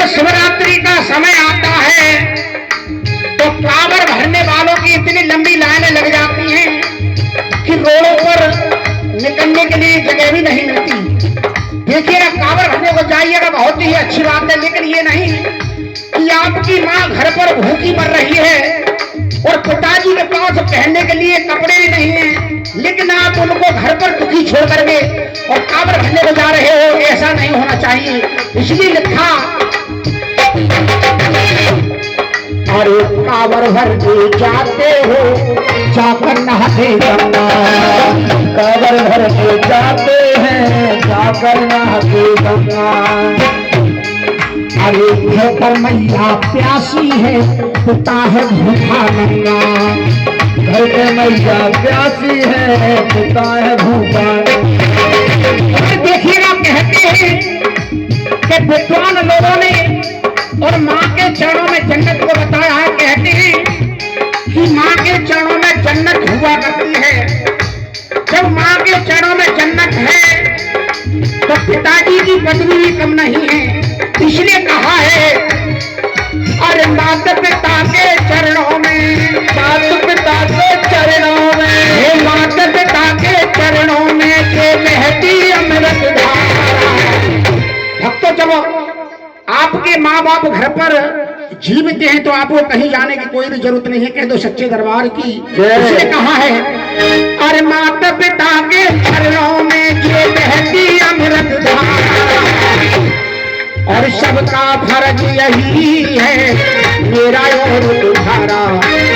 जब शिवरात्रि का समय आता है तो कांवर भरने वालों की इतनी लंबी लाइनें लग जाती हैं कि रोडों पर निकलने के लिए जगह भी नहीं मिलती। देखिएगा, कांवर भरने को जाइएगा, बहुत ही अच्छी बात है, लेकिन ये नहीं कि आपकी माँ घर पर भूखी मर रही है और पिताजी के पास पहनने के लिए कपड़े भी नहीं हैं, लेकिन आप उनको घर पर दुखी छोड़ करके और कांवर भरने को जा रहे हो। ऐसा नहीं होना चाहिए। इसलिए लिखा, अरे कांवर भर के जाते हो जाकर नहाते गंगा, कांवर भर के जाते हैं जाकर नहाते गंगा। अरे घर पर मैया प्यासी है, पिता है भूखा नंगा। घर पे मैया प्यासी है, पिता है भूखा। देखिएगा, कहते हैं कि विद्वान लोगों ने और माँ के चरणों में जन्नत को बताया है। कहते हैं कि माँ के चरणों में जन्नत हुआ करती है। जब माँ के चरणों में जन्नत है तो पिताजी की पदवी भी कम नहीं है। इसलिए कहा है, अरे माता पिता के चरणों में, माता पिता के चरणों में, माता पिता के चरणों में के बहती अमृत धारा। भक्तों, जब आपके माँ बाप घर पर जीवित हैं तो आपको कहीं जाने की कोई भी जरूरत नहीं है। कह दो सच्चे दरबार की। इसने कहा है, अरे माता पिता के चरणों में के बहती अमृत धारा और सबका फर्ज यही है, मेरा और तुम्हारा,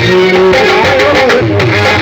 मेरा और तुम्हारा।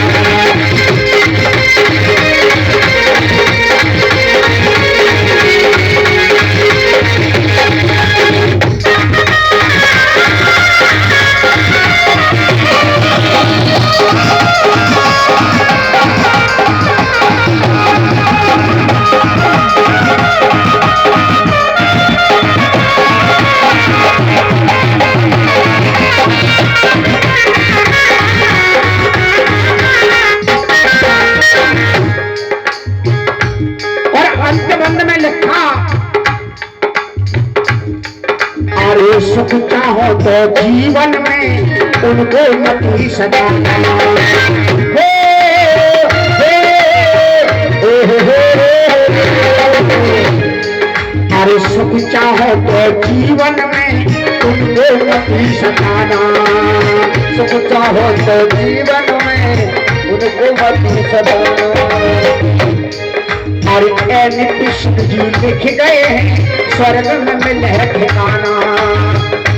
अरे सुख चाहो तो जीवन में उनको मत ही सताना। अरे सुख चाहो तो जीवन में उनको मत ही सताना। सुख चाहो तो जीवन में उनको मत ही सताना। और कृष्ण जी लिख गए हैं, स्वर्ग में मिले ठिकाना।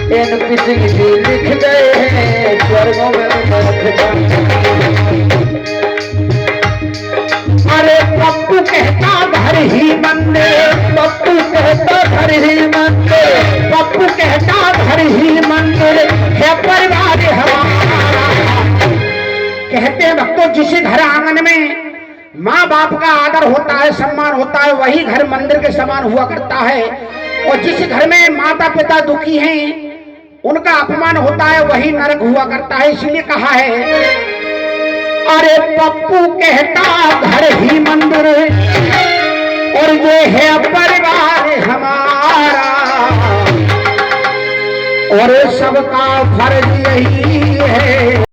कृष्ण जी लिख गए हैं, स्वर्ग में मिले ठिकाना। अरे पप्पू कहता घर ही मंदिर, पप्पू कहता घर ही मंदिर, पप्पू कहता घर ही मंदिर है परिवार हमारा। कहते हैं भक्तों, जिस घर आंगन में माँ बाप का आदर होता है, सम्मान होता है, वही घर मंदिर के समान हुआ करता है। और जिस घर में माता पिता दुखी हैं, उनका अपमान होता है, वही नरक हुआ करता है। इसलिए कहा है, अरे पप्पू कहता घर ही मंदिर और ये है परिवार हमारा और सबका फर्ज यही है।